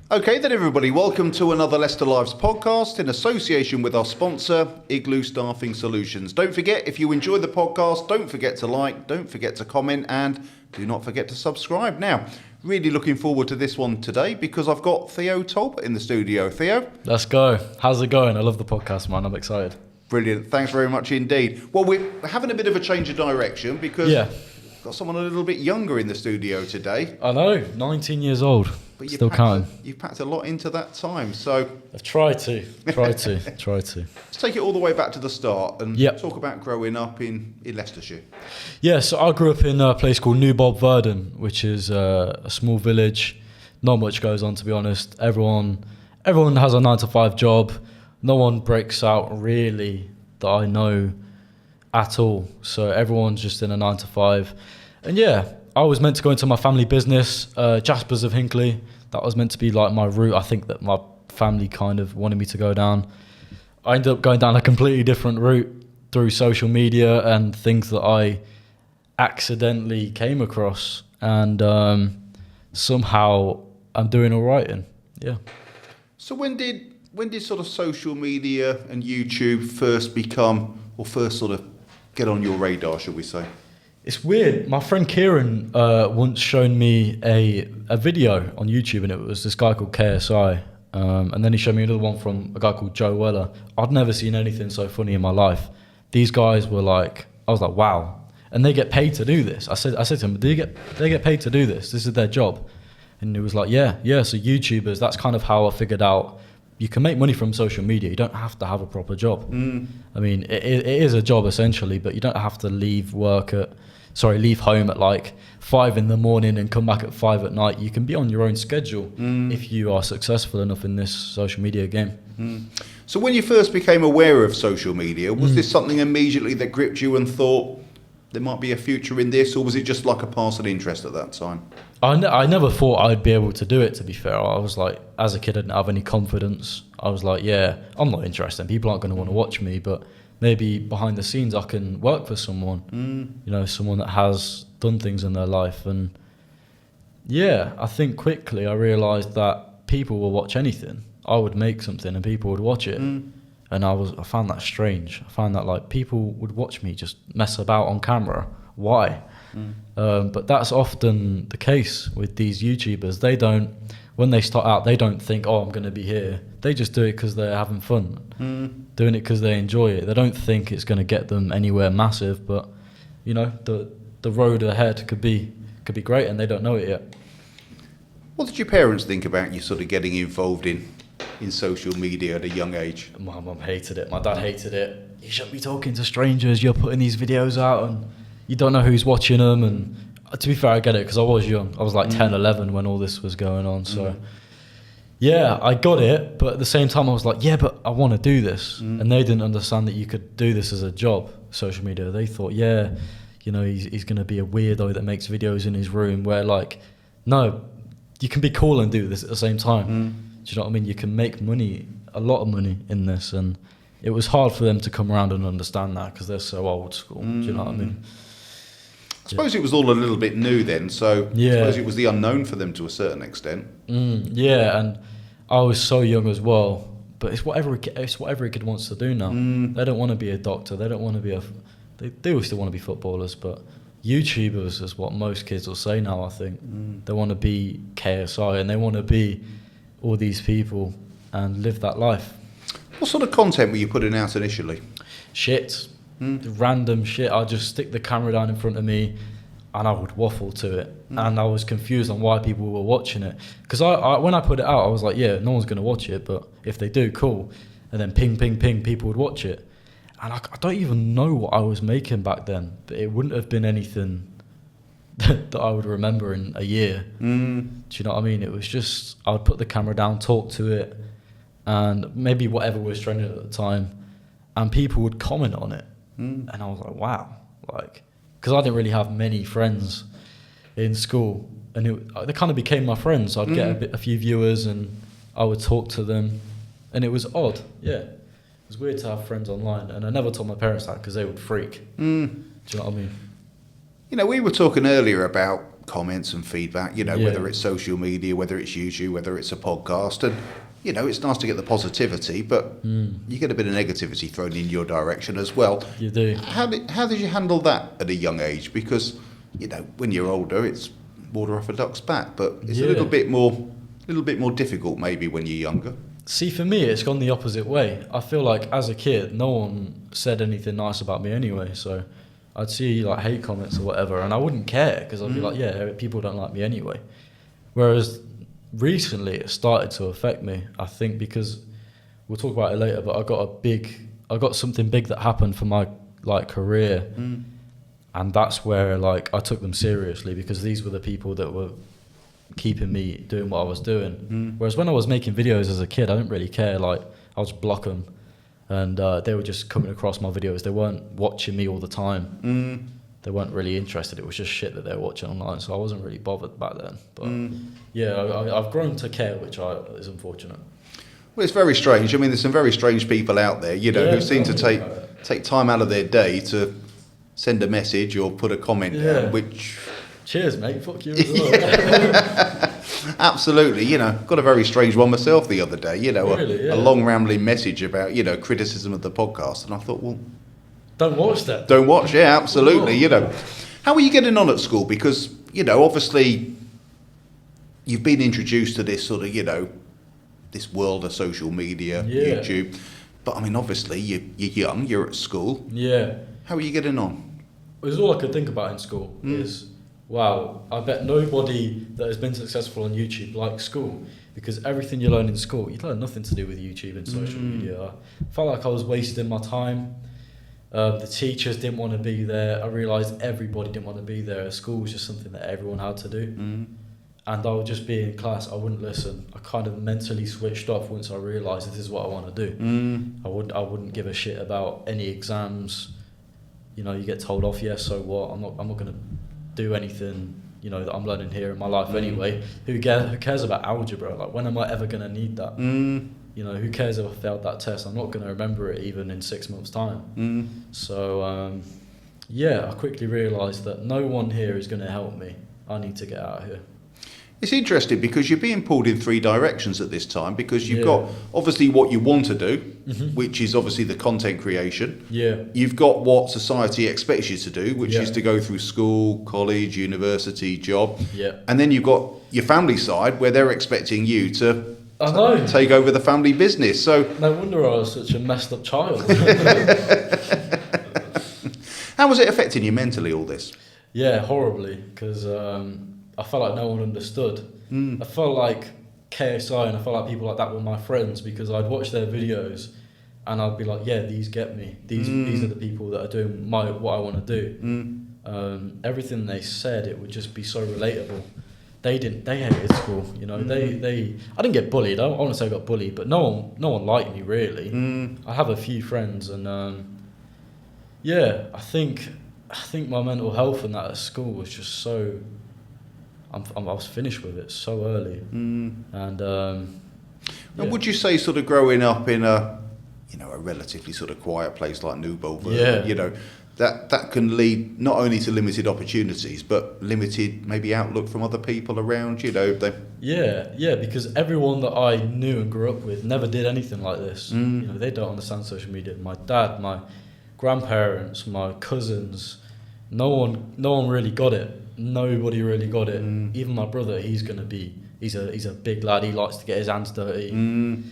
Okay then everybody, welcome to another Leicester Lives podcast in association with our sponsor, Igloo Staffing Solutions. Don't forget, if you enjoy the podcast, don't forget to like, don't forget to comment, and do not forget to subscribe. Now, really looking forward to this one today because I've got Theo Talbott in the studio. Theo? Let's go. How's it going? I love the podcast, man. I'm excited. Brilliant. Thanks very much indeed. Well, we're having a bit of a change of direction because we've got someone a little bit younger in the studio today. I know, 19 years old. But Still counting. You've packed a lot into that time, so... I've tried to. Let's take it all the way back to the start and talk about growing up in Leicestershire. Yeah, so I grew up in a place called New Bob Verdon, which is a small village. Not much goes on, to be honest. Everyone has a 9-to-5 job. No one breaks out, really, that I know at all. So everyone's just in a 9-to-5. And yeah, I was meant to go into my family business, Jaspers of Hinckley. That was meant to be like my route. I think that my family kind of wanted me to go down. I ended up going down a completely different route through social media and things that I accidentally came across. And somehow I'm doing all right in. Yeah. So when did sort of social media and YouTube first sort of get on your radar, should we say? It's weird. My friend Kieran once shown me a video on YouTube, and it was this guy called KSI. And then he showed me another one from a guy called Joe Weller. I'd never seen anything so funny in my life. These guys were like, I was like, wow. And they get paid to do this. I said to him, they get paid to do this? This is their job. And he was like, yeah. So YouTubers, that's kind of how I figured out you can make money from social media. You don't have to have a proper job. I mean, it is a job essentially, but you don't have to leave home at like 5 a.m. and come back at 5 p.m. You can be on your own schedule if you are successful enough in this social media game. So when you first became aware of social media, was this something immediately that gripped you and thought there might be a future in this, or was it just like a passing interest at that time? I never thought I'd be able to do it, to be fair. I was like, as a kid, I didn't have any confidence. I was like, yeah, I'm not interested. People aren't going to want to watch me, but maybe behind the scenes I can work for someone, someone that has done things in their life. And yeah, I think quickly I realised that people will watch anything. I would make something and people would watch it. And I found that strange. I found that like people would watch me just mess about on camera. Why? But that's often the case with these YouTubers. When they start out, they don't think, oh, I'm going to be here. They just do it because they're having fun, doing it because they enjoy it. They don't think it's going to get them anywhere massive, but the road ahead could be great, and they don't know it yet. What did your parents think about you sort of getting involved in social media at a young age? My mum hated it. My dad hated it. You shouldn't be talking to strangers. You're putting these videos out, and you don't know who's watching them. And to be fair, I get it because I was young. I was like 10, 11 when all this was going on. So yeah, I got it. But at the same time, I was like, yeah, but I want to do this. And they didn't understand that you could do this as a job, social media. They thought, yeah, he's going to be a weirdo that makes videos in his room, where like, no, you can be cool and do this at the same time. Do you know what I mean? You can make money, a lot of money in this. And it was hard for them to come around and understand that because they're so old school. Do you know what I mean? I suppose it was all a little bit new then, so I suppose it was the unknown for them to a certain extent. Yeah, and I was so young as well. But it's what every kid wants to do now. They don't want to be a doctor. They don't want to be they do still want to be footballers, but YouTubers is what most kids will say now, I think. They want to be KSI and they want to be all these people and live that life. What sort of content were you putting out initially? Shit. Random shit. I'd just stick the camera down in front of me and I would waffle to it. And I was confused on why people were watching it. Because I when I put it out, I was like, yeah, no one's going to watch it, but if they do, cool. And then ping, people would watch it. And I don't even know what I was making back then, but it wouldn't have been anything that I would remember in a year. Do you know what I mean? It was just, I would put the camera down, talk to it, and maybe whatever was trending at the time, and people would comment on it. And I was like, wow. Because I didn't really have many friends in school, and they kind of became my friends. I'd get a few viewers, and I would talk to them, and it was odd, yeah. It was weird to have friends online, and I never told my parents that because they would freak. Do you know what I mean? We were talking earlier about comments and feedback, whether it's social media, whether it's YouTube, whether it's a podcast. And, it's nice to get the positivity, but you get a bit of negativity thrown in your direction as well. You do. How did you handle that at a young age? Because, when you're older, it's water off a duck's back, but it's a little bit more difficult maybe when you're younger. See, for me, it's gone the opposite way. I feel like as a kid, no one said anything nice about me anyway, so I'd see like hate comments or whatever, and I wouldn't care because I'd be like, yeah, people don't like me anyway. Whereas recently, it started to affect me. I think because we'll talk about it later, but I got something big that happened for my career, and that's where I took them seriously because these were the people that were keeping me doing what I was doing. Whereas when I was making videos as a kid, I didn't really care. I would just block them, and they were just coming across my videos. They weren't watching me all the time. They weren't really interested. It was just shit that they were watching online, so I wasn't really bothered back then. But I've grown to care, which is unfortunate. Well, it's very strange. I mean, there's some very strange people out there, who seem to take time out of their day to send a message or put a comment down, which... Cheers, mate. Fuck you as well. Absolutely. Got a very strange one myself the other day, really, a long rambling message about, criticism of the podcast. And I thought, well... Don't watch that. Don't watch, absolutely, How are you getting on at school? Because, obviously, you've been introduced to this sort of, this world of social media, YouTube. But, I mean, obviously, you're young, you're at school. Yeah. How are you getting on? It was all I could think about in school is... Wow, I bet nobody that has been successful on YouTube likes school because everything you learn in school, you learn nothing to do with YouTube and social media. I felt like I was wasting my time. The teachers didn't want to be there. I realised everybody didn't want to be there. School was just something that everyone had to do. And I would just be in class, I wouldn't listen. I kind of mentally switched off once I realised this is what I want to do. I wouldn't give a shit about any exams. You get told off, so what? I'm not going to do anything that I'm learning here in my life anyway. Who cares about algebra? When am I ever going to need that? Who cares if I failed that test? I'm not going to remember it even in 6 months' time. So I quickly realised that no one here is going to help me. I need to get out of here. It's interesting because you're being pulled in three directions at this time because you've got obviously what you want to do, which is obviously the content creation. You've got what society expects you to do, which is to go through school, college, university, job. And then you've got your family side where they're expecting you to take over the family business. So no wonder I was such a messed up child. How was it affecting you mentally, all this? Yeah, horribly, because I felt like no one understood. I felt like KSI and I felt like people like that were my friends because I'd watch their videos and I'd be like, yeah, these get me. These are the people that are doing what I want to do. Everything they said, it would just be so relatable. They hated school, I didn't get bullied. I don't want to say I got bullied, but no one liked me really. I have a few friends and I think my mental health and that at school was just so... I was finished with it so early, and would you say sort of growing up in a relatively sort of quiet place like New Bolton, that can lead not only to limited opportunities but limited maybe outlook from other people around, because everyone that I knew and grew up with never did anything like this. They don't understand social media. My dad, my grandparents, my cousins, no one really got it. Nobody really got it. Even my brother, he's a big lad. He likes to get his hands dirty. And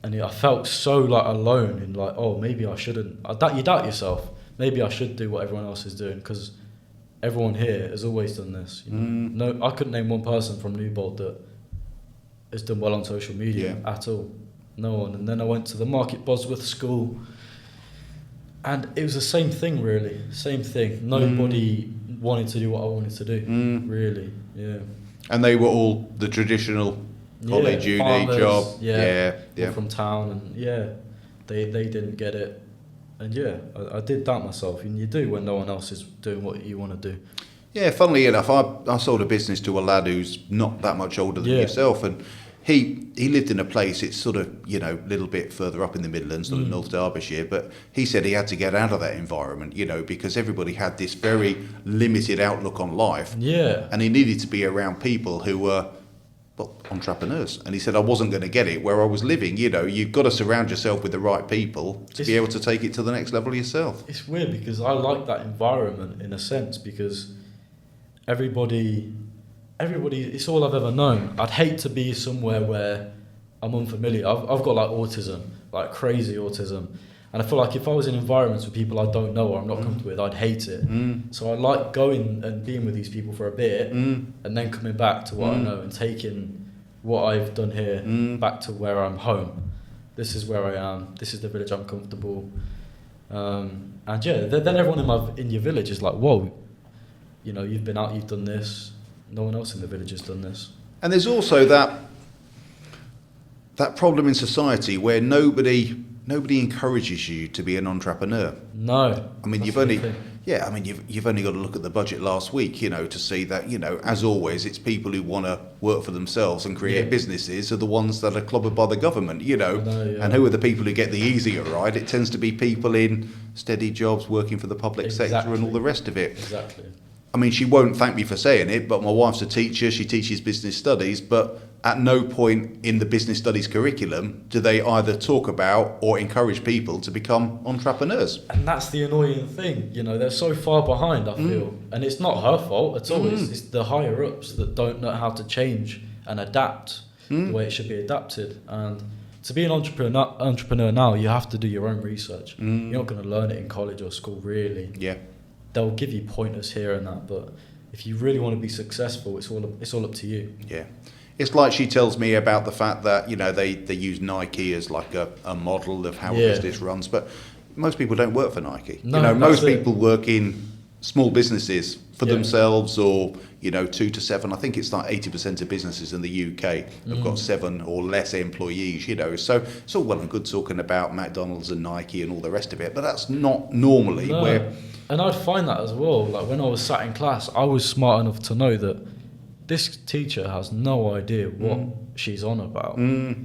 I felt so alone and maybe I shouldn't. You doubt yourself. Maybe I should do what everyone else is doing because everyone here has always done this. No, I couldn't name one person from Newbold that has done well on social media at all. No one. And then I went to the Market Bosworth school, and it was the same thing, really. Same thing. Nobody wanted to do what I wanted to do, really. And they were all the traditional college, uni, farmers, job. From town, and they didn't get it. And I did doubt myself, and you do when no one else is doing what you want to do. Yeah, funnily enough, I sold a business to a lad who's not that much older than yourself, and he lived in a place, it's sort of, a little bit further up in the Midlands, sort of North Derbyshire, but he said he had to get out of that environment, because everybody had this very limited outlook on life. Yeah. And he needed to be around people who were, entrepreneurs. And he said, I wasn't going to get it where I was living. You've got to surround yourself with the right people to be able to take it to the next level yourself. It's weird because I like that environment in a sense, because everybody, it's all I've ever known. I'd hate to be somewhere where I'm unfamiliar. I've got like autism, like crazy autism. And I feel like if I was in environments with people I don't know or I'm not comfortable with, I'd hate it. So I like going and being with these people for a bit and then coming back to what I know and taking what I've done here back to where I'm home. This is where I am. This is the village I'm comfortable. And yeah, then everyone in your village is like, whoa, you've been out, you've done this. No one else in the village has done this. And there's also that problem in society where nobody encourages you to be an entrepreneur. No. I mean, you've only got to look at the budget last week, to see that, as always, it's people who want to work for themselves and create businesses are the ones that are clobbered by the government, And who are the people who get the easier ride? It tends to be people in steady jobs working for the public sector and all the rest of it. Exactly. I mean, she won't thank me for saying it, but my wife's a teacher. She teaches business studies, but at no point in the business studies curriculum do they either talk about or encourage people to become entrepreneurs. And that's the annoying thing, they're so far behind, I feel. And it's not her fault at all. It's the higher ups that don't know how to change and adapt the way it should be adapted. And to be an entrepreneur now, you have to do your own research. You're not going to learn it in college or school, really. Yeah. They'll give you pointers here and that, but if you really want to be successful, it's all up to you. Yeah. It's like she tells me about the fact that, they use Nike as like a model of how a business runs, but most people don't work for Nike. No, most people work in small businesses for themselves or, 2 to 7. I think it's like 80% of businesses in the UK have got 7 or less employees, So it's all well and good talking about McDonald's and Nike and all the rest of it, but that's not normally where... And I'd find that as well. Like when I was sat in class, I was smart enough to know that this teacher has no idea what she's on about.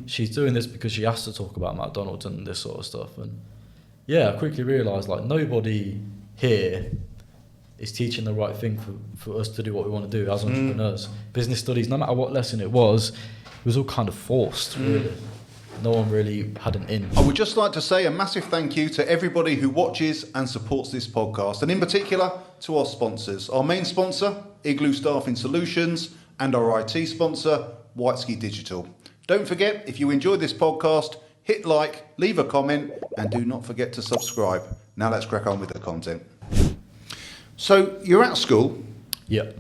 She's doing this because she has to talk about McDonald's and this sort of stuff. And yeah, I quickly realised like nobody here is teaching the right thing for us to do what we want to do as entrepreneurs. Business studies, no matter what lesson it was all kind of forced, really. No one really had an in. I would just like to say a massive thank you to everybody who watches and supports this podcast, and in particular to our sponsors. Our main sponsor, Igloo Staffing Solutions, and our IT sponsor, Whiteski Digital. Don't forget, if you enjoyed this podcast, hit like, leave a comment, and do not forget to subscribe. Now let's crack on with the content. So you're at school. Yeah.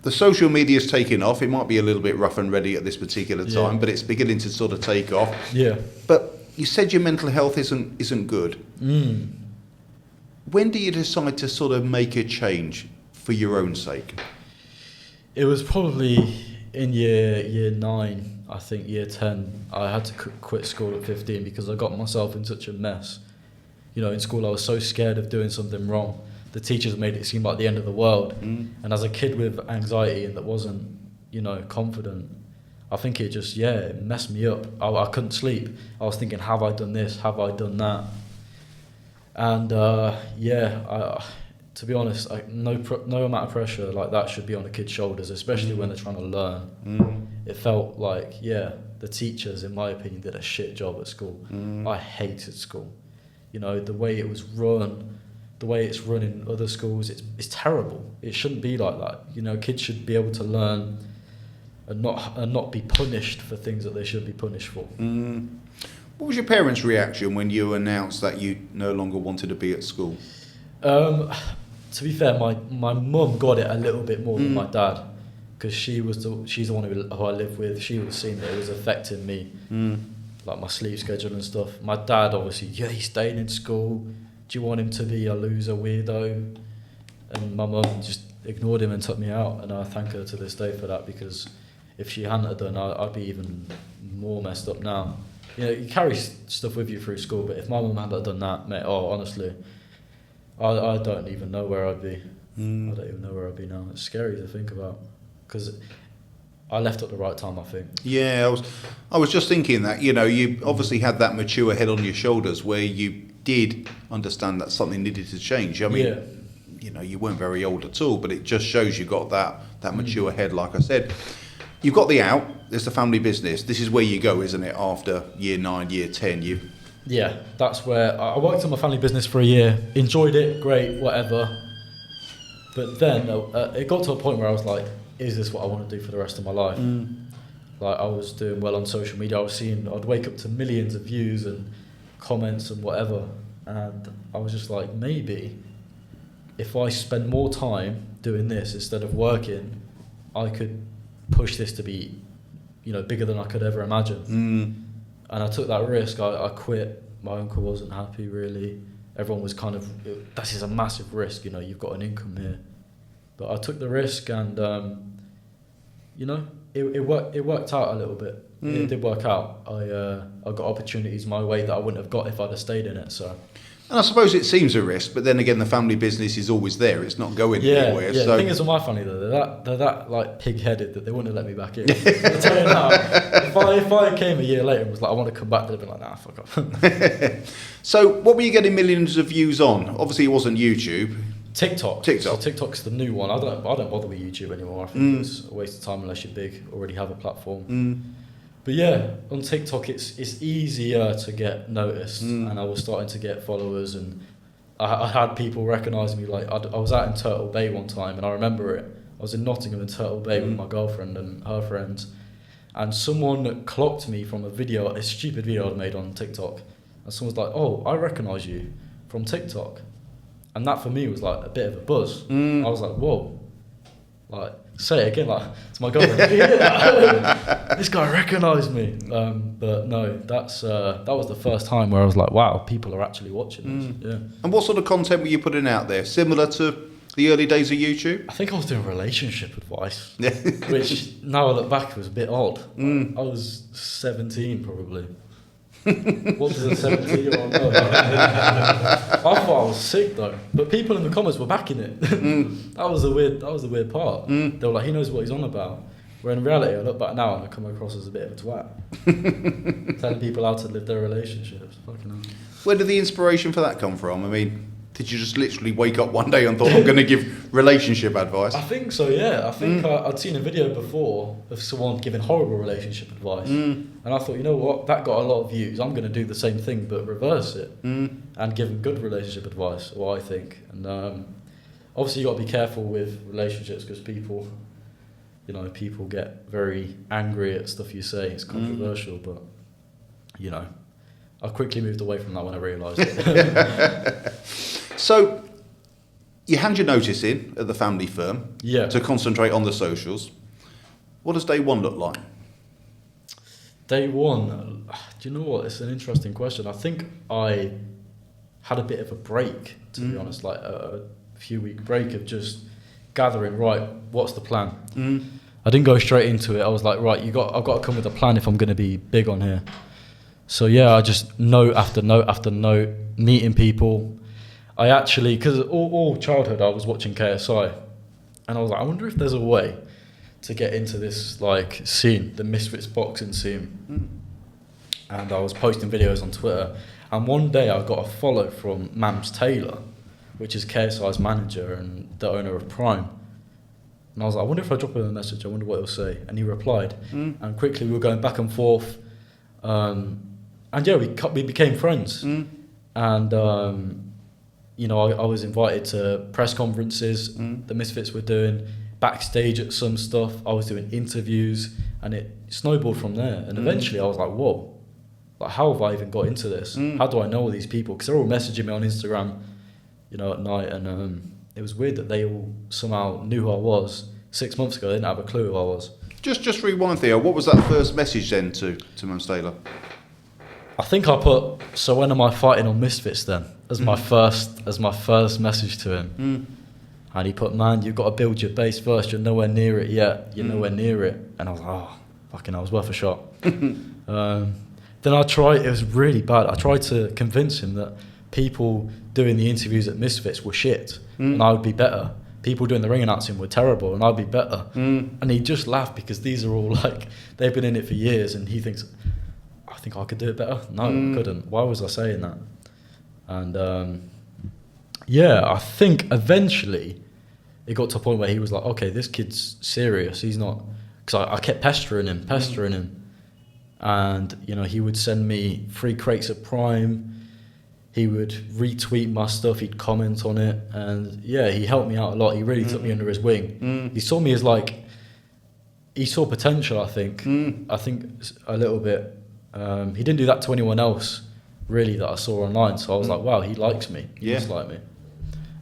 The social media's taking off. It might be a little bit rough and ready at this particular time, but it's beginning to sort of take off. Yeah. But you said your mental health isn't good. When do you decide to sort of make a change for your own sake? It was probably in year 9, I think year 10. I had to quit school at 15 because I got myself in such a mess. In school I was so scared of doing something wrong. The teachers made it seem like the end of the world. And as a kid with anxiety and that wasn't, confident, I think it just, it messed me up. I couldn't sleep. I was thinking, have I done this? Have I done that? And to be honest, no amount of pressure like that should be on a kid's shoulders, especially when they're trying to learn. It felt like, the teachers, in my opinion, did a shit job at school. I hated school. The way it was run, the way it's run in other schools, it's terrible. It shouldn't be like that. Kids should be able to learn and not be punished for things that they should be punished for. What was your parents' reaction when you announced that you no longer wanted to be at school? To be fair, my mum got it a little bit more than my dad, because she's the one who I live with. She was seeing that it was affecting me, like my sleep schedule and stuff. My dad obviously, he's staying in school. Do you want him to be a loser weirdo? And my mum just ignored him and took me out, and I thank her to this day for that, because if she hadn't have done, I'd be even more messed up now. You carry stuff with you through school, but if my mum hadn't done that, mate, honestly, I don't even know where I'd be. I don't even know where I'd be now. It's scary to think about, because I left at the right time, I think. Yeah, I was just thinking that, you know, you obviously had that mature head on your shoulders where you did understand that something needed to change. I mean, you know, you weren't very old at all, but it just shows you got that mature head, like I said. You've got the out, there's the family business. This is where you go, isn't it, after year 9, year 10? Yeah, that's where I worked on my family business for a year, enjoyed it, great, whatever. But then it got to a point where I was like, is this what I want to do for the rest of my life? Like, I was doing well on social media. I'd wake up to millions of views and comments and whatever. And I was just like, maybe if I spend more time doing this instead of working, I could push this to be, you know, bigger than I could ever imagine. And I took that risk. I quit. My uncle wasn't happy, really. Everyone was kind of, this is a massive risk, you know, you've got an income here. But I took the risk and, you know, it worked out a little bit. It did work out. I got opportunities my way that I wouldn't have got if I'd have stayed in it. So. And I suppose it seems a risk, but then again, the family business is always there. It's not going anywhere. Yeah, so. The thing is with my family, though, they're that like pig-headed that they wouldn't let me back in. I'll tell you now, if I came a year later and was like, I want to come back, they'd be like, nah, fuck off. So what were you getting millions of views on? Obviously, it wasn't YouTube. TikTok. So TikTok's the new one. I don't bother with YouTube anymore. I think it's a waste of time unless you're big, already have a platform. But yeah, on TikTok it's easier to get noticed, and I was starting to get followers, and I had people recognise me. Like I was out in Turtle Bay one time, and I remember it. I was in Nottingham in Turtle Bay with my girlfriend and her friends, and someone clocked me from a stupid video I'd made on TikTok, and someone was like, "Oh, I recognise you from TikTok." And that for me was like a bit of a buzz. I was like, whoa, like say it again, like to my girlfriend. This guy recognised me. But no, that was the first time where I was like, wow, people are actually watching this. Yeah. And what sort of content were you putting out there? Similar to the early days of YouTube? I think I was doing relationship advice, which now I look back was a bit odd. I was 17 probably. What does a 17-year-old know? I thought I was sick though, but people in the comments were backing it. That was the weird part. They were like, he knows what he's on about. Where in reality, I look back now and I come across as a bit of a twat, telling people how to live their relationships. Fucking hell. Where did the inspiration for that come from? I mean, did you just literally wake up one day and thought, I'm going to give relationship advice? I think so, yeah. I think I'd seen a video before of someone giving horrible relationship advice. And I thought, you know what, that got a lot of views. I'm going to do the same thing, but reverse it. And give them good relationship advice, I think. And obviously you got to be careful with relationships because people get very angry at stuff you say. It's controversial, but, you know, I quickly moved away from that when I realised it. So, you hand your notice in at the family firm to concentrate on the socials. What does day one look like? Day one, do you know what? It's an interesting question. I think I had a bit of a break, to be honest, like a few-week break of just gathering, right, what's the plan? I didn't go straight into it. I was like, right, I've got to come with a plan if I'm going to be big on here. So yeah, I just note after note after note, meeting people. I actually, because all childhood I was watching KSI, and I was like, I wonder if there's a way to get into this like scene, the Misfits boxing scene. And I was posting videos on Twitter, and one day I got a follow from Mams Taylor, which is KSI's manager and the owner of Prime. And I was like, I wonder if I drop him a message, I wonder what he'll say. And he replied, and quickly we were going back and forth. And yeah, we became friends. And you know, I was invited to press conferences the Misfits were doing, backstage at some stuff. I was doing interviews, and it snowballed from there. And eventually I was like, whoa, like how have I even got into this? How do I know all these people? Because they're all messaging me on Instagram, you know, at night. And it was weird that they all somehow knew who I was. 6 months ago, they didn't have a clue who I was. Just rewind, Theo. What was that first message then to Mams Taylor? I think I put, so when am I fighting on Misfits then? As my first message to him. And he put, man, you've got to build your base first. You're nowhere near it yet. You're nowhere near it. And I was like, oh, fucking hell, it was worth a shot. Then it was really bad. I tried to convince him that people doing the interviews at Misfits were shit. And I would be better. people doing the ring announcing were terrible and I'd be better. And he just laughed because these are all like, they've been in it for years, and he thinks, I think I could do it better. No, I couldn't. Why was I saying that? And yeah, I think eventually it got to a point where he was like, okay, this kid's serious. He's not, because I kept pestering him. And, you know, he would send me 3 crates of Prime. He would retweet my stuff. He'd comment on it. And yeah, he helped me out a lot. He really took me under his wing. He saw me as like, he saw potential, I think. I think a little bit. He didn't do that to anyone else, really, that I saw online. So I was like, wow, he likes me. He does like me.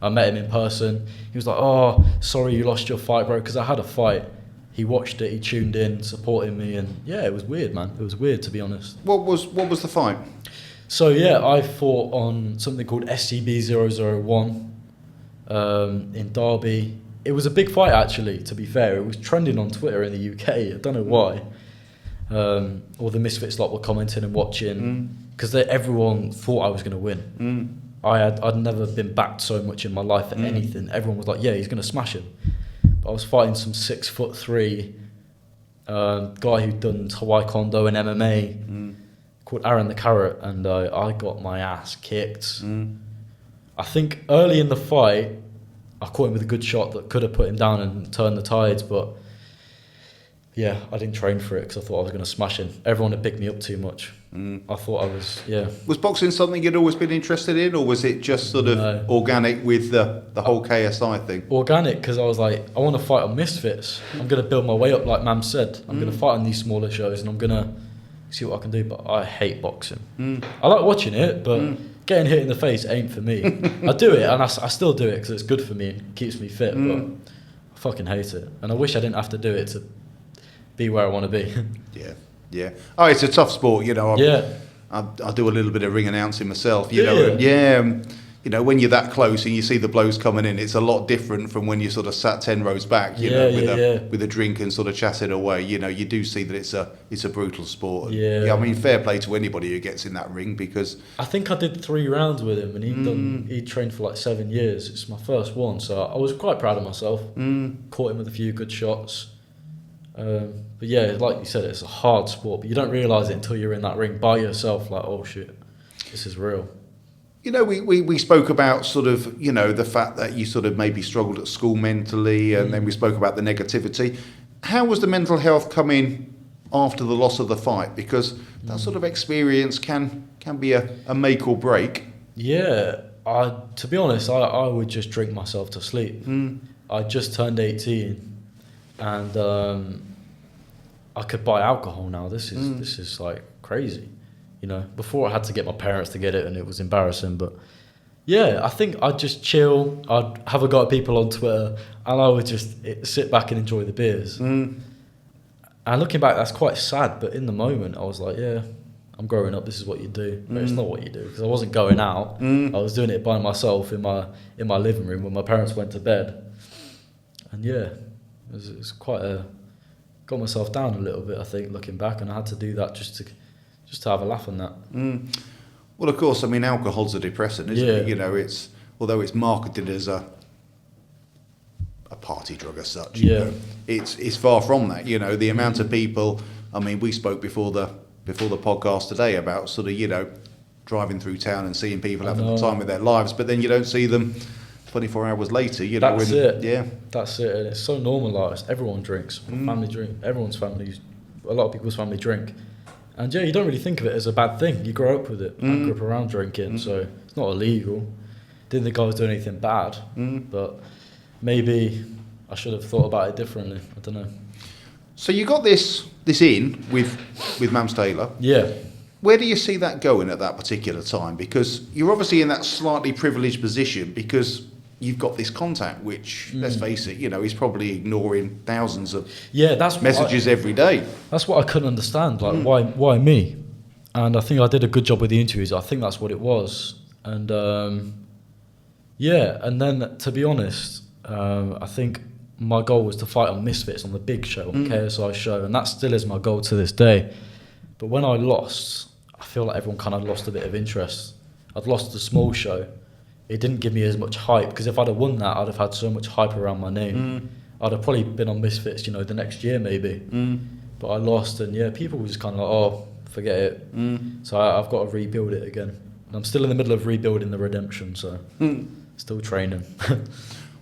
I met him in person. He was like, oh, sorry you lost your fight, bro, because I had a fight. He watched it, he tuned in, supported me, and yeah, it was weird, man. It was weird, to be honest. What was the fight? So yeah, I fought on something called SCB 001 in Derby. It was a big fight, actually, to be fair. It was trending on Twitter in the UK. I don't know why. All the Misfits lot were commenting and watching, because everyone thought I was going to win. I'd never been backed so much in my life for anything. Everyone was like, yeah, he's going to smash him. I was fighting some 6'3" guy who'd done Taekwondo and MMA called Aaron the Carrot, and I got my ass kicked. I think early in the fight, I caught him with a good shot that could have put him down and turned the tides, but yeah, I didn't train for it because I thought I was going to smash him. Everyone had picked me up too much. I thought I was, yeah. Was boxing something you'd always been interested in, or was it just sort of organic with the whole KSI thing? Organic, because I was like, I want to fight on Misfits. I'm going to build my way up, like Mam said. I'm going to fight on these smaller shows, and I'm going to see what I can do, but I hate boxing. I like watching it, but getting hit in the face ain't for me. I do it, and I still do it because it's good for me and keeps me fit, but I fucking hate it. And I wish I didn't have to do it to be where I want to be. Yeah. Oh, it's a tough sport, you know. I do a little bit of ring announcing myself, you know. And you know, when you're that close and you see the blows coming in, it's a lot different from when you sort of sat 10 rows back, you know, with a drink and sort of chatting away. You know, you do see that it's a brutal sport. And, I mean, fair play to anybody who gets in that ring, because I think I did 3 rounds with him, and he'd trained for like 7 years. It's my first one, so I was quite proud of myself. Caught him with a few good shots. But yeah, like you said, it's a hard sport, but you don't realise it until you're in that ring by yourself, like, oh shit, this is real. You know, we spoke about sort of, you know, the fact that you sort of maybe struggled at school mentally, and then we spoke about the negativity. How was the mental health coming after the loss of the fight? Because that sort of experience can be a make or break. Yeah, to be honest, I would just drink myself to sleep. I just turned 18. And I could buy alcohol now. This is like crazy, you know. Before I had to get my parents to get it, and it was embarrassing. But yeah, I think I'd just chill. I'd have a go at people on Twitter, and I would just sit back and enjoy the beers. And looking back, that's quite sad. But in the moment, I was like, yeah, I'm growing up. This is what you do. But it's not what you do, because I wasn't going out. I was doing it by myself in my living room when my parents went to bed. And yeah. It was quite got myself down a little bit, I think, looking back, and I had to do that just to have a laugh on that. Well, of course, I mean, alcohol's a depressant, isn't it? You know, although it's marketed as a party drug as such. You know, it's far from that. You know, the amount of people. I mean, we spoke before the podcast today about sort of, you know, driving through town and seeing people having the time of their lives, but then you don't see them 24 hours later, you know. That's it. Yeah. That's it. And it's so normalised. Everyone drinks. Family drink. Everyone's families. A lot of people's family drink. And yeah, you don't really think of it as a bad thing. You grow up with it. I grew up around drinking, so it's not illegal. Didn't think I was doing anything bad, but maybe I should have thought about it differently. I don't know. So you got this in with Mams Taylor. Yeah. Where do you see that going at that particular time? Because you're obviously in that slightly privileged position because you've got this contact, which, let's face it, you know, he's probably ignoring thousands of messages every day. That's what I couldn't understand. Like, why me? And I think I did a good job with the interviews. I think that's what it was. And and then, to be honest, I think my goal was to fight on Misfits, on the big show, on KSI show, and that still is my goal to this day. But when I lost, I feel like everyone kind of lost a bit of interest. I'd lost the small show. it didn't give me as much hype, because if I'd have won that, I'd have had so much hype around my name. I'd have probably been on Misfits, the next year maybe. But I lost, and people were just kind of like, oh, forget it. So I've got to rebuild it again. And I'm still in the middle of rebuilding the redemption, so still training.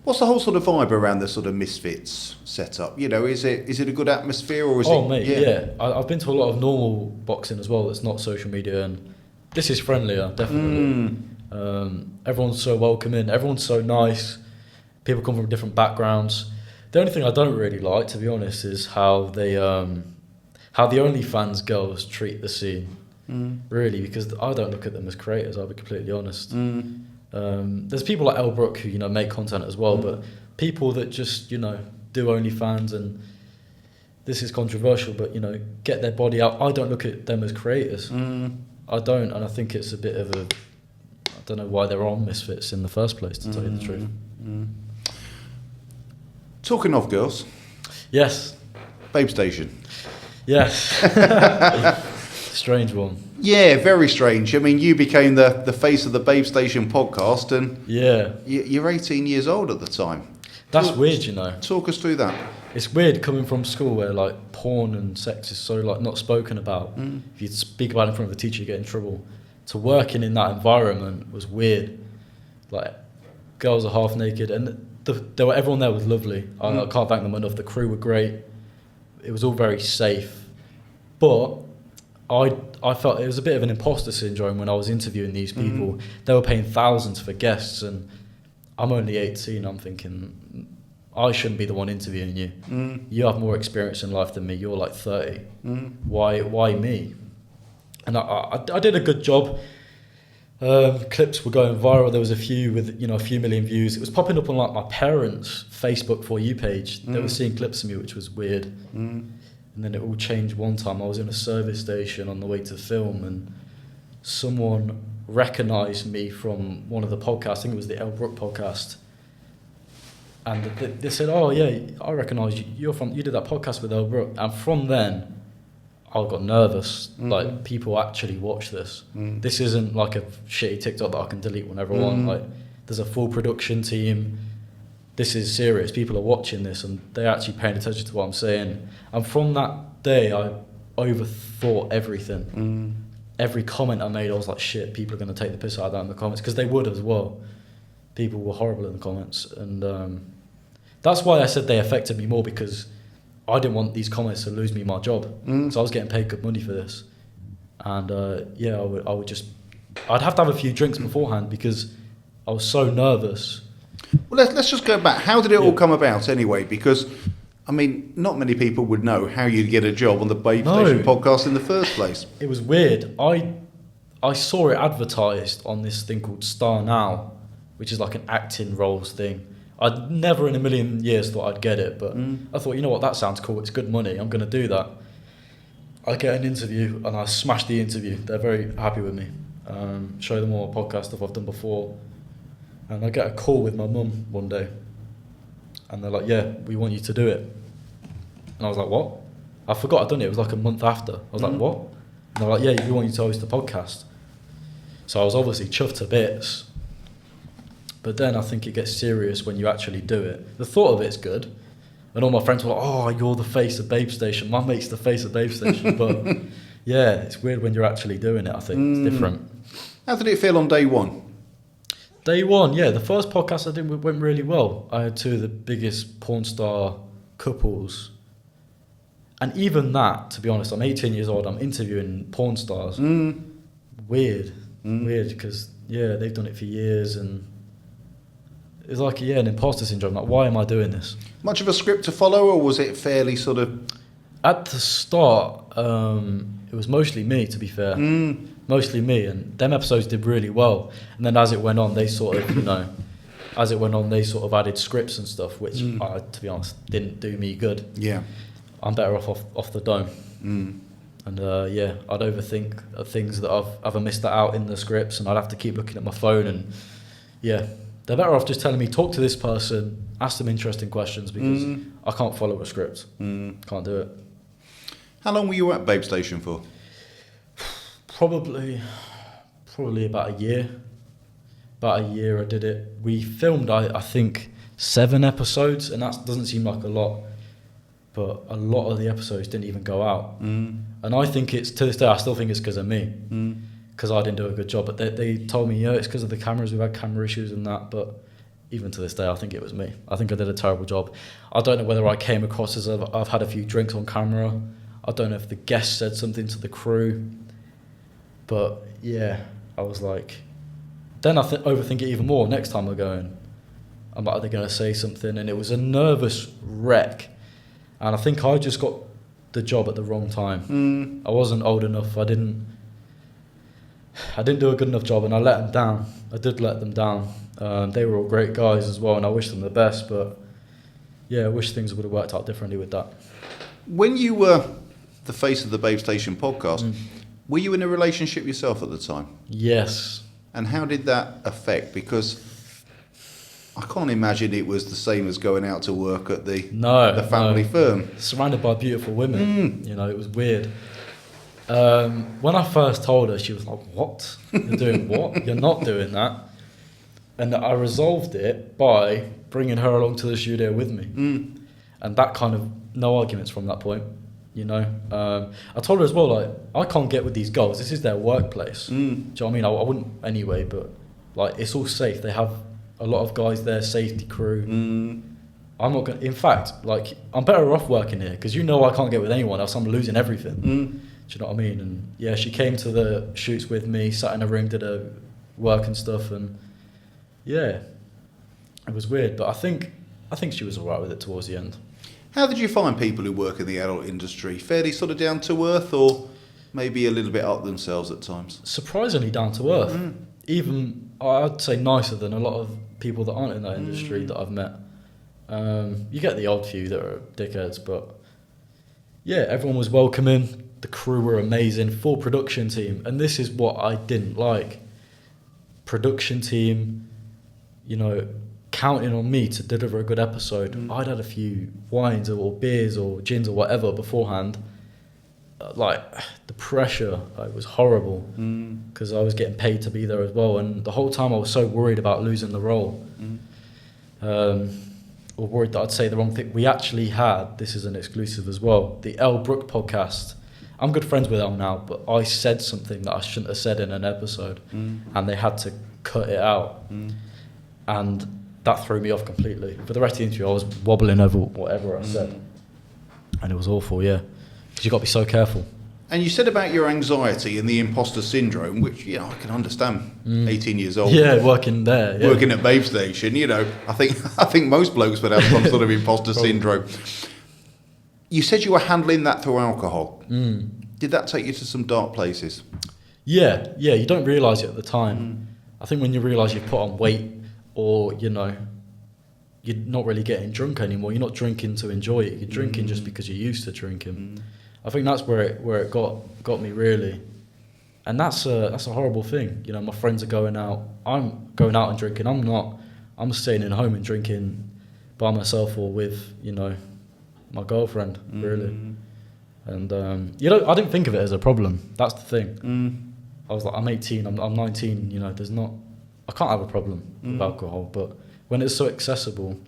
What's the whole sort of vibe around the sort of Misfits setup? Is it a good atmosphere, or is it? Oh mate, yeah. I've been to a lot of normal boxing as well that's not social media, and this is friendlier, definitely. Everyone's so welcoming, everyone's so nice. People come from different backgrounds. The only thing I don't really like, to be honest, is how the OnlyFans girls treat the scene. Really, because I don't look at them as creators, I'll be completely honest. There's people like Elle Brooke who make content as well, but people that just do OnlyFans, and this is controversial, but get their body out. I don't look at them as creators. I don't, and I think it's a bit of a, I don't know why they're on Misfits in the first place, to tell you the truth. Talking of girls, yes, Babe Station. Yes. Strange one. Yeah, very strange. I mean, you became the face of the Babe Station podcast, and you're 18 years old at the time. That's weird, Talk us through that. It's weird coming from school where like porn and sex is so like not spoken about. If you speak about it in front of a teacher, you get in trouble. To working in that environment was weird. Like, girls are half naked, and everyone there was lovely. I can't thank them enough. The crew were great. It was all very safe, but I felt it was a bit of an imposter syndrome when I was interviewing these people. They were paying thousands for guests, and I'm only 18. I'm thinking, I shouldn't be the one interviewing you. You have more experience in life than me. You're like 30. Why me? And I did a good job. Clips were going viral. There was a few with a few million views. It was popping up on like my parents' Facebook For You page. They were seeing clips of me, which was weird. And then it all changed one time. I was in a service station on the way to film, and someone recognised me from one of the podcasts. I think it was the Elle Brooke podcast. And they said, "Oh yeah, I recognise you. You did that podcast with Elle Brooke." And from then, I got nervous. Like, people actually watch this. This isn't like a shitty TikTok that I can delete whenever I want. Like, there's a full production team. This is serious. People are watching this, and they're actually paying attention to what I'm saying. And from that day, I overthought everything. Every comment I made, I was like, shit, people are going to take the piss out of that in the comments, because they would as well. People were horrible in the comments, and that's why I said they affected me more, because I didn't want these comments to lose me my job. So I was getting paid good money for this, and I'd have to have a few drinks beforehand because I was so nervous. Well, let's just go back. How did it all come about anyway? Because, I mean, not many people would know how you'd get a job on the Babe Station podcast in the first place. It was weird. I saw it advertised on this thing called Star Now, which is like an acting roles thing. I'd never in a million years thought I'd get it, but I thought, you know what, that sounds cool. It's good money. I'm going to do that. I get an interview, and I smash the interview. They're very happy with me. Show them all podcast stuff I've done before. And I get a call with my mum one day, and they're like, yeah, we want you to do it. And I was like, what? I forgot I'd done it. It was like a month after. I was like, what? And they're like, yeah, we want you to host the podcast. So I was obviously chuffed to bits. But then I think it gets serious when you actually do it. The thought of it's good. And all my friends were like, oh, you're the face of Babe Station. My mate's the face of Babe Station. But yeah, it's weird when you're actually doing it, I think. It's different. How did it feel on day one? Day one, yeah. The first podcast I did went really well. I had two of the biggest porn star couples. And even that, to be honest, I'm 18 years old. I'm interviewing porn stars. Weird. Weird, because, yeah, they've done it for years, and it's like, an imposter syndrome. Like, why am I doing this? Much of a script to follow, or was it fairly sort of... At the start, it was mostly me, to be fair. Mostly me, and them episodes did really well. And then as it went on, they sort of, added scripts and stuff, which, to be honest, didn't do me good. Yeah. I'm better off the dome. And I'd overthink things that I've either missed out in the scripts, and I'd have to keep looking at my phone, and they're better off just telling me, talk to this person, ask them interesting questions, because I can't follow a script. Can't do it. How long were you at Babe Station for? Probably about a year. about a year I did it. We filmed, I think, 7 episodes, and that doesn't seem like a lot, but a lot of the episodes didn't even go out. And I think it's, to this day, I still think it's because of me, because I didn't do a good job. But they told me, it's because of the cameras, we've had camera issues and that, but even to this day, I think it was me. I think I did a terrible job. I don't know whether I came across as I've had a few drinks on camera. I don't know if the guest said something to the crew, but yeah, I was like, then I overthink it even more. Next time I go in, I'm like, are they going to say something? And it was a nervous wreck. And I think I just got the job at the wrong time. I wasn't old enough. I didn't do a good enough job, and I let them down. I did let them down. They were all great guys as well, and I wish them the best. But yeah, I wish things would have worked out differently with that. When you were the face of the Babe Station podcast, were you in a relationship yourself at the time? Yes. And how did that affect? Because I can't imagine it was the same as going out to work at the family firm. Surrounded by beautiful women. It was weird. When I first told her, she was like, what? You're doing what? You're not doing that. And I resolved it by bringing her along to the studio with me. And that kind of, no arguments from that point. I told her as well, like, I can't get with these girls. This is their workplace. Do you know what I mean? I wouldn't anyway, but like, it's all safe. They have a lot of guys there, safety crew. I'm not going to, in fact, like, I'm better off working here because I can't get with anyone else. I'm losing everything. Do you know what I mean? And yeah, she came to the shoots with me, sat in a room, did her work and stuff, and yeah, it was weird, but I think she was alright with it towards the end. How did you find people who work in the adult industry? Fairly sort of down to earth, or maybe a little bit up themselves at times? Surprisingly down to earth. Even, I'd say, nicer than a lot of people that aren't in that industry that I've met. You get the odd few that are dickheads, but yeah, everyone was welcoming. The crew were amazing. Full production team, and this is what I didn't like. Production team, counting on me to deliver a good episode. I'd had a few wines or beers or gins or whatever beforehand. Like, the pressure, it was horrible because I was getting paid to be there as well, and the whole time I was so worried about losing the role, or worried that I'd say the wrong thing. We actually had, this is an exclusive as well, the Elle Brooke podcast. I'm good friends with Elle now, but I said something that I shouldn't have said in an episode, and they had to cut it out, and that threw me off completely. For the rest of the interview, I was wobbling over whatever I said, and it was awful, yeah, because you've got to be so careful. And you said about your anxiety and the imposter syndrome, which, I can understand, 18 years old. Yeah, working there. Yeah. Working at Babe Station, I think most blokes would have some sort of imposter syndrome. You said you were handling that through alcohol. Did that take you to some dark places? Yeah, you don't realise it at the time. I think when you realise you've put on weight, or, you're not really getting drunk anymore, you're not drinking to enjoy it, you're drinking just because you're used to drinking. I think that's where it got me, really. And that's a horrible thing. My friends are going out, I'm going out and drinking, I'm not. I'm staying in home and drinking by myself or with, my girlfriend, really. And I didn't think of it as a problem. That's the thing. I was like, I'm 18, I'm 19. I can't have a problem with alcohol. But when it's so accessible,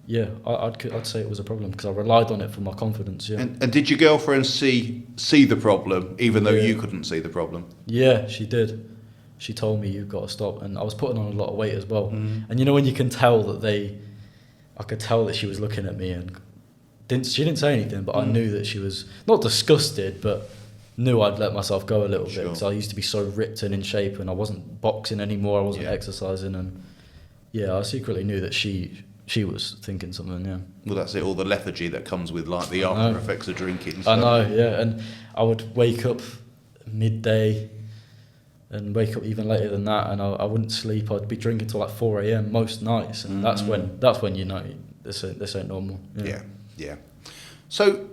yeah, I'd say it was a problem because I relied on it for my confidence. Yeah. And did your girlfriend see the problem, even though you couldn't see the problem? Yeah, she did. She told me, you've got to stop. And I was putting on a lot of weight as well. And when you can tell that I could tell that she was looking at me, and she didn't say anything, but I knew that she was not disgusted, but knew I'd let myself go a little bit because I used to be so ripped and in shape, and I wasn't boxing anymore, I wasn't exercising, and I secretly knew that she was thinking something. Yeah. Well, that's it. All the lethargy that comes with like the after effects of drinking. So. I know. Yeah, and I would wake up midday, and wake up even later than that, and I wouldn't sleep. I'd be drinking till like 4 a.m. most nights, and that's when this ain't normal. Yeah. So,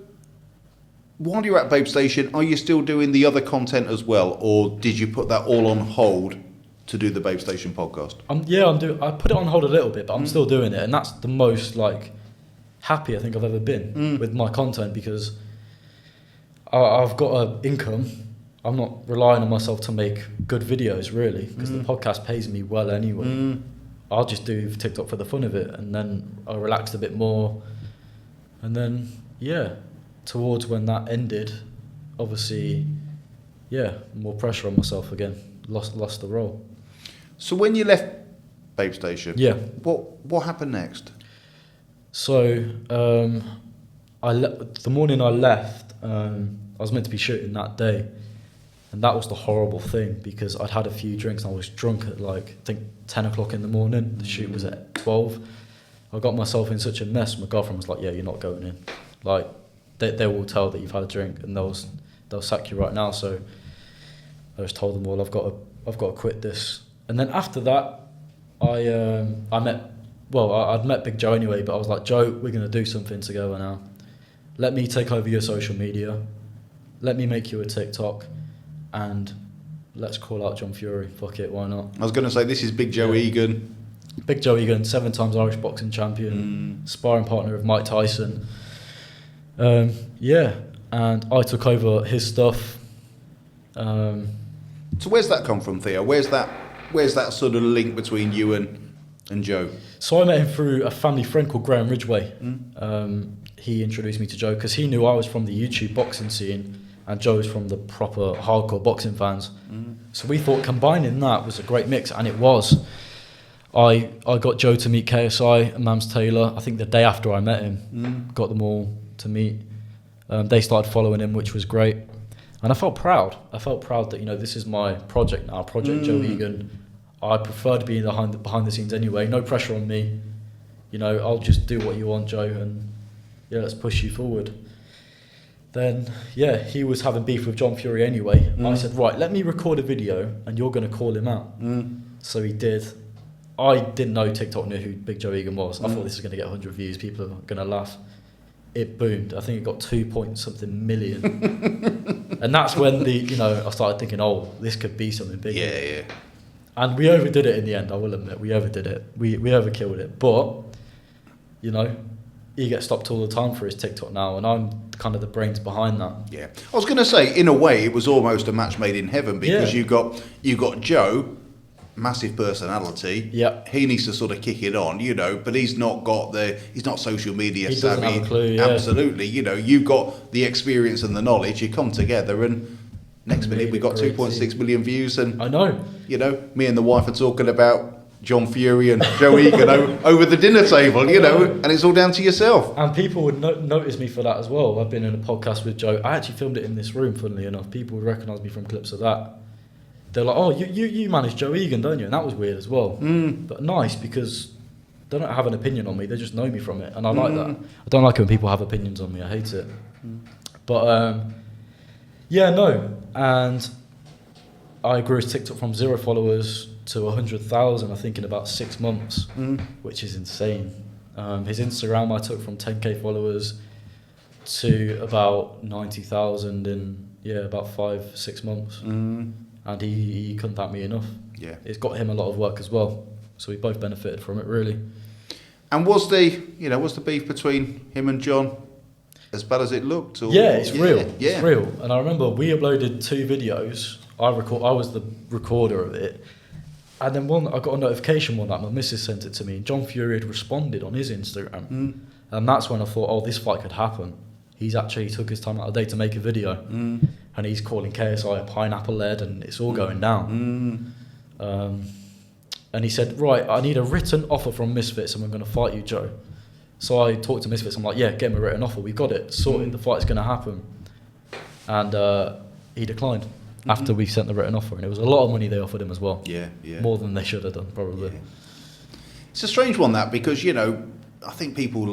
while you're at Babe Station, are you still doing the other content as well, or did you put that all on hold to do the Babe Station podcast? I put it on hold a little bit, but I'm still doing it, and that's the most happy I think I've ever been with my content, because I've got an income. I'm not relying on myself to make good videos really, because the podcast pays me well anyway. I'll just do TikTok for the fun of it, and then I relaxed a bit more. And then, towards when that ended, obviously, more pressure on myself again. Lost the role. So when you left Babe Station, what happened next? So the morning I left, I was meant to be shooting that day, and that was the horrible thing, because I'd had a few drinks and I was drunk at I think 10 o'clock in the morning. The shoot was at 12. I got myself in such a mess. My girlfriend was like, "Yeah, you're not going in. Like, they will tell that you've had a drink, and they'll sack you right now." So I just told them all, I've got to quit this. And then after that, I'd met Big Joe anyway, but I was like, "Joe, we're going to do something together now. Let me take over your social media. Let me make you a TikTok, and let's call out John Fury. Fuck it, why not?" I was going to say, this is Big Joe Eagan. Big Joe Eagan, 7 times Irish boxing champion, sparring partner of Mike Tyson. And I took over his stuff. So where's that come from, Theo? Where's that sort of link between you and Joe? So I met him through a family friend called Graham Ridgway. He introduced me to Joe because he knew I was from the YouTube boxing scene and Joe was from the proper hardcore boxing fans. So we thought combining that was a great mix, and it was. I got Joe to meet KSI and Mams Taylor, I think the day after I met him. Got them all to meet. They started following him, which was great. And I felt proud. I felt proud that, this is my project now, Project Joe Eagan. I prefer to be behind the scenes anyway. No pressure on me. I'll just do what you want, Joe, and let's push you forward. Then, he was having beef with John Fury anyway. I said, right, let me record a video and you're going to call him out. So he did. I didn't know TikTok knew who Big Joe Eagan was. I thought this was going to get 100 views. People are going to laugh. It boomed. I think it got 2-point-something million. And that's when I started thinking, oh, this could be something big. Yeah. And we overdid it in the end, I will admit. We overdid it. We overkilled it. But, he gets stopped all the time for his TikTok now, and I'm kind of the brains behind that. Yeah. I was going to say, in a way, it was almost a match made in heaven, because you got Joe, massive personality. Yeah. He needs to sort of kick it on, but he's not social media he savvy. Doesn't have a clue, yeah. Absolutely. You've got the experience and the knowledge. You come together, and next minute we got 2.6 million views, and I know. Me and the wife are talking about John Fury and Joe Eagan over the dinner table, and it's all down to yourself. And people would notice me for that as well. I've been in a podcast with Joe. I actually filmed it in this room, funnily enough. People would recognise me from clips of that. They're like, "Oh, you manage Joe Eagan, don't you?" And that was weird as well. But nice, because they don't have an opinion on me. They just know me from it. And I like that. I don't like it when people have opinions on me. I hate it. But, And I grew his TikTok from 0 followers to 100,000, I think, in about 6 months, which is insane. His Instagram I took from 10k followers to about 90,000 in about 5-6 months. And he couldn't thank me enough. Yeah. It's got him a lot of work as well. So we both benefited from it, really. And was the beef between him and John as bad as it looked? Or? Yeah, it's real. Yeah. It's real. And I remember we uploaded 2 videos. I was the recorder of it. And then I got a notification one night. My missus sent it to me. John Fury had responded on his Instagram. And that's when I thought, oh, this fight could happen. He took his time out of the day to make a video. And he's calling KSI a pineapple head, and it's all going down. And he said, right, I need a written offer from Misfits and we're going to fight you, Joe. So I talked to Misfits. I'm like, yeah, get him a written offer. We got it sorted. The fight's going to happen. And he declined after we sent the written offer. And it was a lot of money they offered him as well. Yeah. More than they should have done, probably. Yeah. It's a strange one, that, because, I think people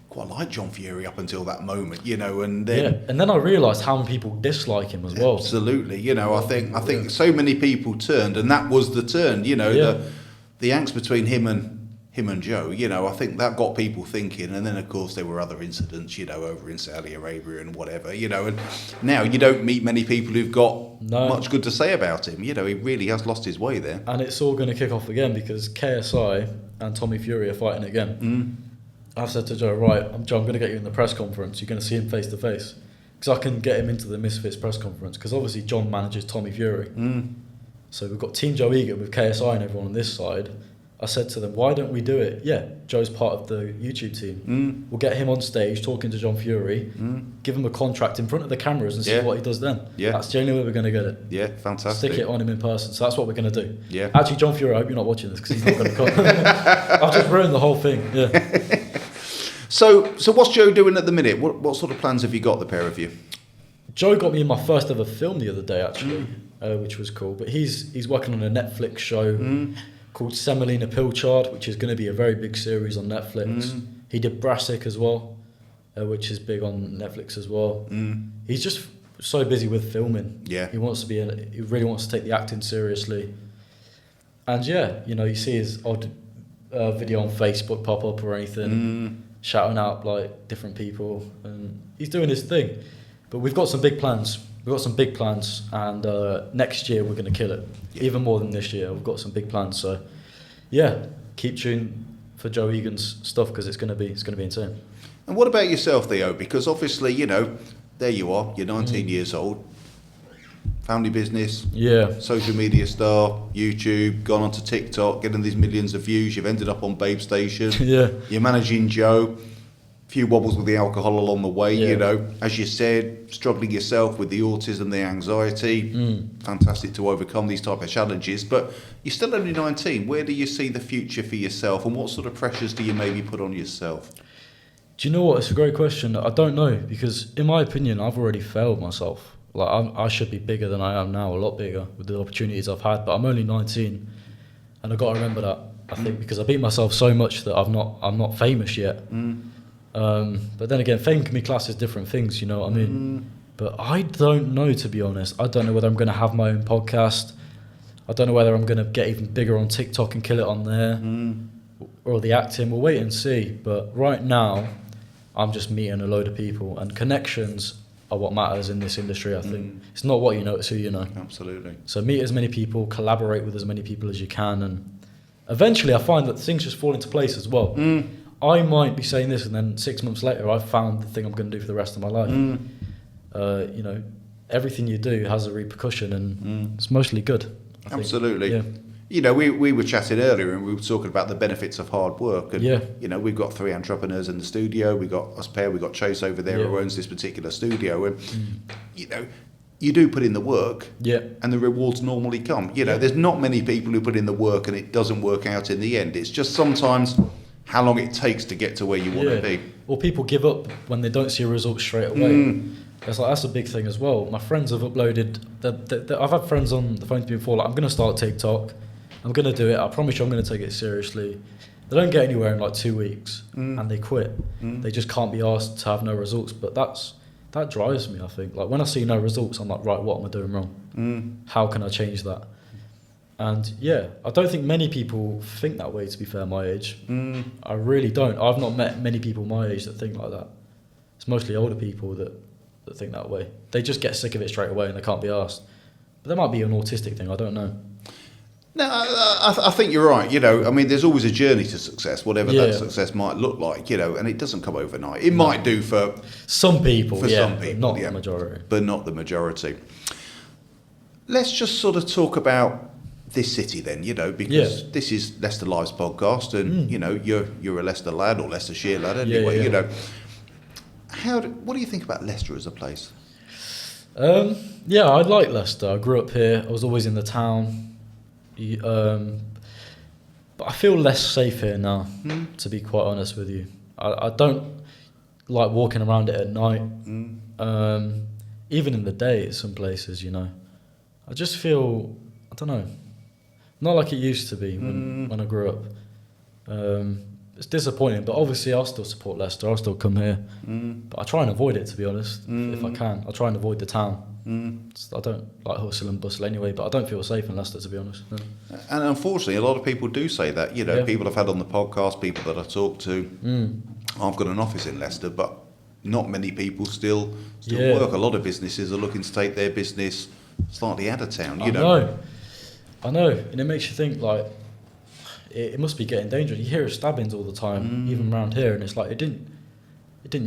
quite like John Fury up until that moment, and then and then I realised how many people dislike him as well. Absolutely, I think so many people turned, and that was the turn. The angst between him and Joe. I think that got people thinking, and then of course there were other incidents, over in Saudi Arabia and whatever, and now you don't meet many people who've got much good to say about him. He really has lost his way there, and it's all going to kick off again because KSI and Tommy Fury are fighting again. I've said to Joe, right, Joe, I'm going to get you in the press conference. You're going to see him face to face. because I can get him into the Misfits press conference, because obviously John manages Tommy Fury. So we've got Team Joe Eagan with KSI and everyone on this side. I said to them, why don't we do it? Yeah, Joe's part of the YouTube team. We'll get him on stage talking to John Fury, give him a contract in front of the cameras and see what he does then. Yeah. That's the only way we're going to get it. Yeah, fantastic. Stick it on him in person. So that's what we're going to do. Yeah. Actually, John Fury, I hope you're not watching this, because he's not going to come. I've just ruined the whole thing. Yeah. So what's Joe doing at the minute? What sort of plans have you got, the pair of you? Joe got me in my first ever film the other day, actually, which was cool. But he's working on a Netflix show called Semolina Pilchard, which is going to be a very big series on Netflix. He did Brassic as well, which is big on Netflix as well. He's just so busy with filming. Yeah. He really wants to take the acting seriously. And yeah, you know, you see his odd video on Facebook pop up or anything, shouting out like different people, and he's doing his thing. But we've got some big plans. And next year we're going to kill it, even more than this year. We've got some big plans. So, yeah, keep tuned for Joe Eagan's stuff, because it's going to be insane. And what about yourself, Theo? Because obviously, you know, there you are. You're 19 years old. Family business. Yeah. Social media star. YouTube. Gone onto TikTok. Getting these millions of views. You've ended up on Babe Station. Yeah. You're managing Joe. Few wobbles with the alcohol along the way, you know. As you said, struggling yourself with the autism, the anxiety. Fantastic to overcome these type of challenges. But you're still only 19. Where do you see the future for yourself, and what sort of pressures do you maybe put on yourself? Do you know what? It's a great question. I don't know, because in my opinion, I've already failed myself. Like I should be bigger than I am now, a lot bigger with the opportunities I've had. But I'm only 19, and I've got to remember that. I think because I beat myself so much that I'm not famous yet. But then again, fame can be classed as different things, you know what I mean? But I don't know, to be honest. I don't know whether I'm going to have my own podcast. I don't know whether I'm going to get even bigger on TikTok and kill it on there, or the acting. We'll wait and see. But right now, I'm just meeting a load of people, and connections are what matters in this industry, I think. It's not what you know, it's who you know. Absolutely. So meet as many people, collaborate with as many people as you can, and eventually I find that things just fall into place as well. I might be saying this, and then 6 months later, I've found the thing I'm going to do for the rest of my life. You know, everything you do has a repercussion, and it's mostly good. I think. Absolutely. Yeah. You know, we were chatting earlier, and we were talking about the benefits of hard work. And, you know, we've got 3 entrepreneurs in the studio. We've got us pair. We've got Chase over there who owns this particular studio. And, you know, you do put in the work, and the rewards normally come. You know, there's not many people who put in the work and it doesn't work out in the end. It's just sometimes how long it takes to get to where you want to be. Or people give up when they don't see a result straight away. That's a big thing as well. My friends have uploaded. I've had friends on the phone to me before, like, I'm going to start TikTok. I'm going to do it. I promise you I'm going to take it seriously. They don't get anywhere in like 2 weeks, and they quit. They just can't be asked to have no results. But that drives me, I think. Like, when I see no results, I'm like, right, what am I doing wrong? How can I change that? And yeah, I don't think many people think that way, to be fair, my age. I really don't. I've not met many people my age that think like that. It's mostly older people that think that way. They just get sick of it straight away and they can't be asked. But there might be an autistic thing, I don't know. No, I think you're right. You know, I mean, there's always a journey to success, whatever that success might look like, you know, and it doesn't come overnight. It might do for some people, some people, not the majority. But not the majority. Let's just sort of talk about this city then, you know, because this is Leicester Live's podcast, and you know, you're a Leicester lad, or Leicestershire lad anyway. You know, what do you think about Leicester as a place? Yeah, I like Leicester. I grew up here. I was always in the town. But I feel less safe here now, to be quite honest with you. I don't like walking around it at night, even in the day at some places, you know. I just feel, I don't know, not like it used to be when I grew up. It's disappointing, but obviously I'll still support Leicester. I'll still come here. But I try and avoid it, to be honest, if I can. I'll try and avoid the town. I don't like hustle and bustle anyway, but I don't feel safe in Leicester, to be honest. No. And unfortunately, a lot of people do say that. You know, people I've had on the podcast, people that I've talked to, I've got an office in Leicester, but not many people still work. A lot of businesses are looking to take their business slightly out of town, you know. I know, and it makes you think, like, it must be getting dangerous. You hear of stabbings all the time, even around here, and it's like, it didn't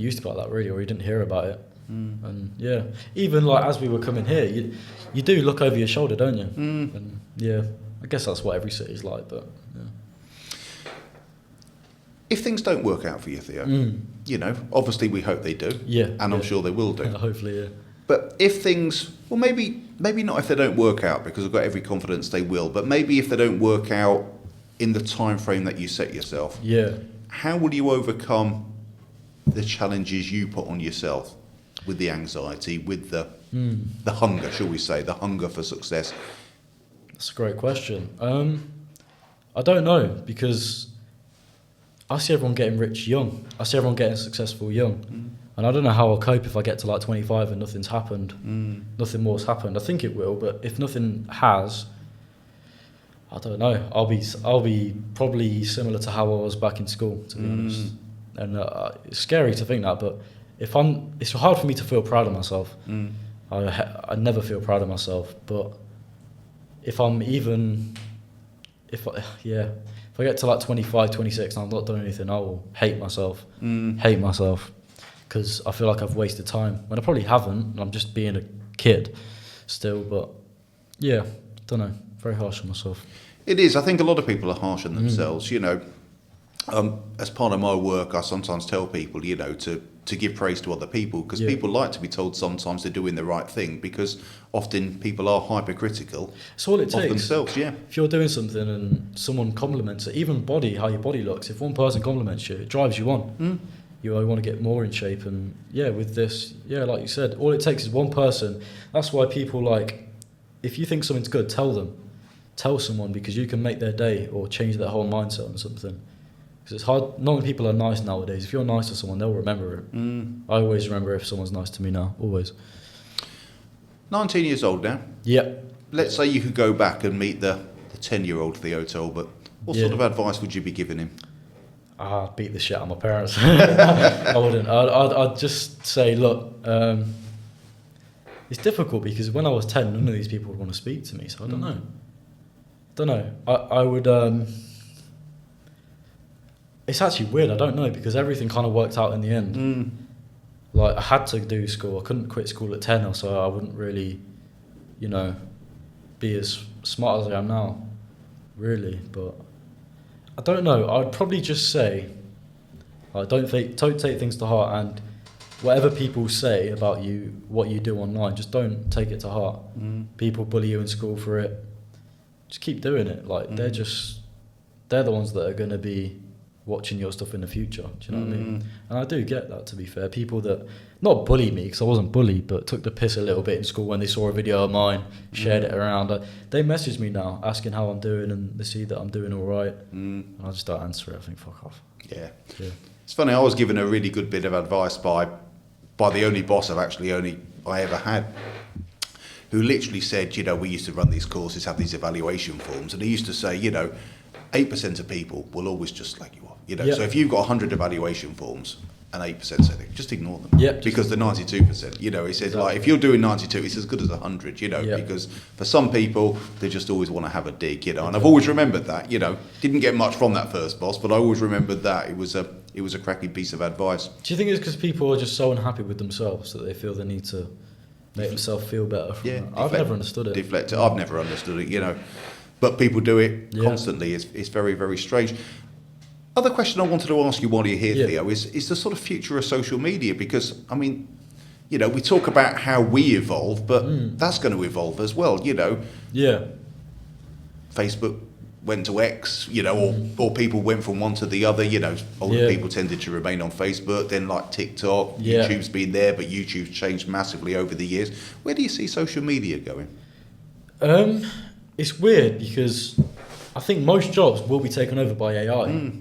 used to be like that, really, or you didn't hear about it. And yeah, even like as we were coming here, you do look over your shoulder, don't you? And yeah, I guess that's what every city's like, but yeah. If things don't work out for you, Theo, you know, obviously we hope they do. Yeah. And I'm sure they will do. Hopefully, yeah. But if things, well, maybe not if they don't work out, because I've got every confidence they will, but maybe if they don't work out in the time frame that you set yourself, how will you overcome the challenges you put on yourself with the anxiety, with the hunger, shall we say, the hunger for success? That's a great question. I don't know, because I see everyone getting rich young. I see everyone getting successful young. And I don't know how I'll cope if I get to like 25 and nothing's happened. Nothing more's happened. I think it will, but if nothing has, I don't know. I'll be probably similar to how I was back in school, to be honest. And it's scary to think that, but it's hard for me to feel proud of myself. I never feel proud of myself, but if I get to like 25, 26 and I've not done anything, I will hate myself. Hate myself. Because I feel like I've wasted time. When I probably haven't, and I'm just being a kid still, but yeah, don't know. Very harsh on myself. It is. I think a lot of people are harsh on themselves, you know. As part of my work, I sometimes tell people, you know, to give praise to other people, because people like to be told sometimes they're doing the right thing, because often people are hypercritical. It's all it takes. Of themselves, yeah. If you're doing something and someone compliments it, even how your body looks, if one person compliments you, it drives you on. You want to get more in shape, and with this, like you said, all it takes is one person. That's why people, like, if you think something's good, tell someone, because you can make their day or change their whole mindset on something. Because it's hard. Not many people are nice nowadays. If you're nice to someone, they'll remember it. I always remember if someone's nice to me now, always. 19 years old now. Yeah. Let's say you could go back and meet the 10-year-old Theo Talbott. What sort of advice would you be giving him? I'd beat the shit out of my parents. I wouldn't. I'd just say, look, it's difficult because when I was 10, none of these people would want to speak to me, so I don't know. I would... it's actually weird, I don't know, because everything kind of worked out in the end. Like, I had to do school. I couldn't quit school at 10, or so I wouldn't really, be as smart as I am now, really, but... I don't know. I'd probably just say, don't take things to heart, and whatever people say about you, what you do online, just don't take it to heart. People bully you in school for it. Just keep doing it. Like they're the ones that are going to be watching your stuff in the future. Do you know what I mean? And I do get that, to be fair. People that not bully me, because I wasn't bullied, but took the piss a little bit in school when they saw a video of mine, shared it around. They message me now asking how I'm doing, and they see that I'm doing all right. And I just don't answer it. I think, fuck off. Yeah. It's funny, I was given a really good bit of advice by the only boss I ever had, who literally said, we used to run these courses, have these evaluation forms, and he used to say, 8% of people will always just slag you off. So if you've got 100 evaluation forms and 8% say they just ignore them. Because the 92%, he says, like, if you're doing 92, it's as good as 100, because for some people, they just always want to have a dig, and I've always remembered that, didn't get much from that first boss, but I always remembered that. It was a cracking piece of advice. Do you think it's because people are just so unhappy with themselves that they feel they need to make themselves feel better? I've never understood it. Deflect it. I've never understood it, but people do it constantly. It's very, very strange. Other question I wanted to ask you while you're here, Theo, is the sort of future of social media, because, we talk about how we evolve, but that's going to evolve as well, Facebook went to X, or people went from one to the other, older people tended to remain on Facebook, then like TikTok, YouTube's been there, but YouTube's changed massively over the years. Where do you see social media going? It's weird, because I think most jobs will be taken over by AI.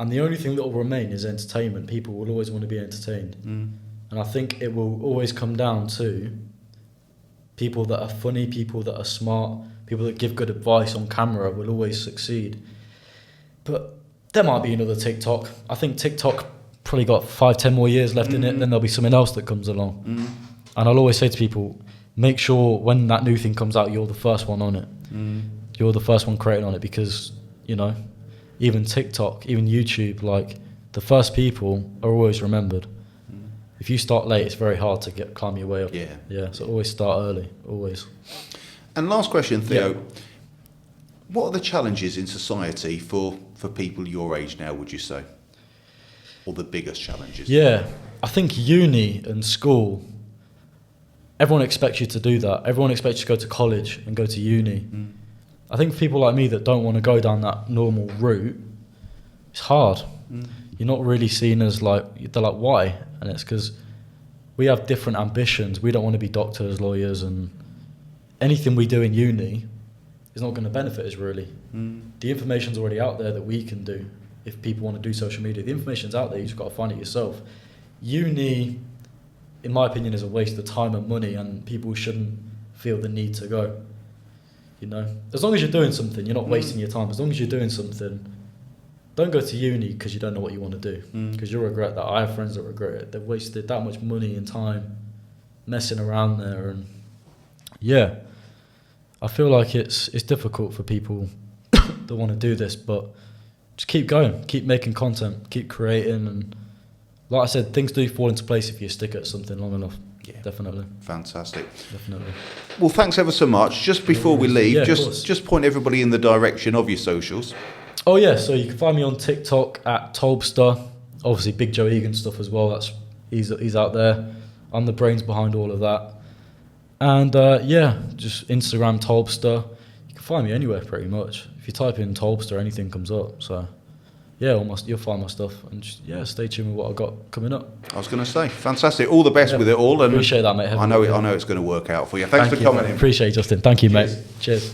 And the only thing that will remain is entertainment. People will always want to be entertained. And I think it will always come down to people that are funny, people that are smart, people that give good advice on camera will always succeed. But there might be another TikTok. I think TikTok probably got 5-10 more years left in it, then there'll be something else that comes along. And I'll always say to people, make sure when that new thing comes out, you're the first one on it. You're the first one creating on it, because, even TikTok, even YouTube, like, the first people are always remembered. if you start late, it's very hard to climb your way up. Yeah. Yeah. So always start early. Always. And last question, Theo. Yeah. What are the challenges in society for people your age now, would you say? Or the biggest challenges? Yeah. I think uni and school, everyone expects you to do that. Everyone expects you to go to college and go to uni. I think for people like me that don't want to go down that normal route, it's hard. You're not really seen as like, they're like, why? And it's because we have different ambitions. We don't want to be doctors, lawyers, and anything we do in uni is not going to benefit us really. The information's already out there that we can do if people want to do social media. The information's out there, you just got to find it yourself. Uni, in my opinion, is a waste of time and money, and people shouldn't feel the need to go. You know, as long as you're doing something, you're not wasting your time. As long as you're doing something, don't go to uni because you don't know what you want to do, because you'll regret that. I have friends that regret it. They've wasted that much money and time messing around there, and yeah, I feel like it's difficult for people that want to do this, but just keep going, keep making content, keep creating, and like I said, things do fall into place if you stick at something long enough. Yeah, definitely. Fantastic. Definitely. Well, thanks ever so much. Just before we leave, Yeah, just point everybody in the direction of your socials. Oh yeah, so you can find me on TikTok at Talbster. Obviously, Big Joe Eagan stuff as well. He's out there. I'm the brains behind all of that. And yeah, just Instagram Talbster. You can find me anywhere pretty much. If you type in Talbster, anything comes up. So yeah, you'll find my stuff, and just, yeah, stay tuned with what I've got coming up. I was going to say, fantastic. All the best with it all. And appreciate that, mate. I know it's going to work out for you. Thanks for coming in. Appreciate it, Justin. Thank you, mate. Cheers.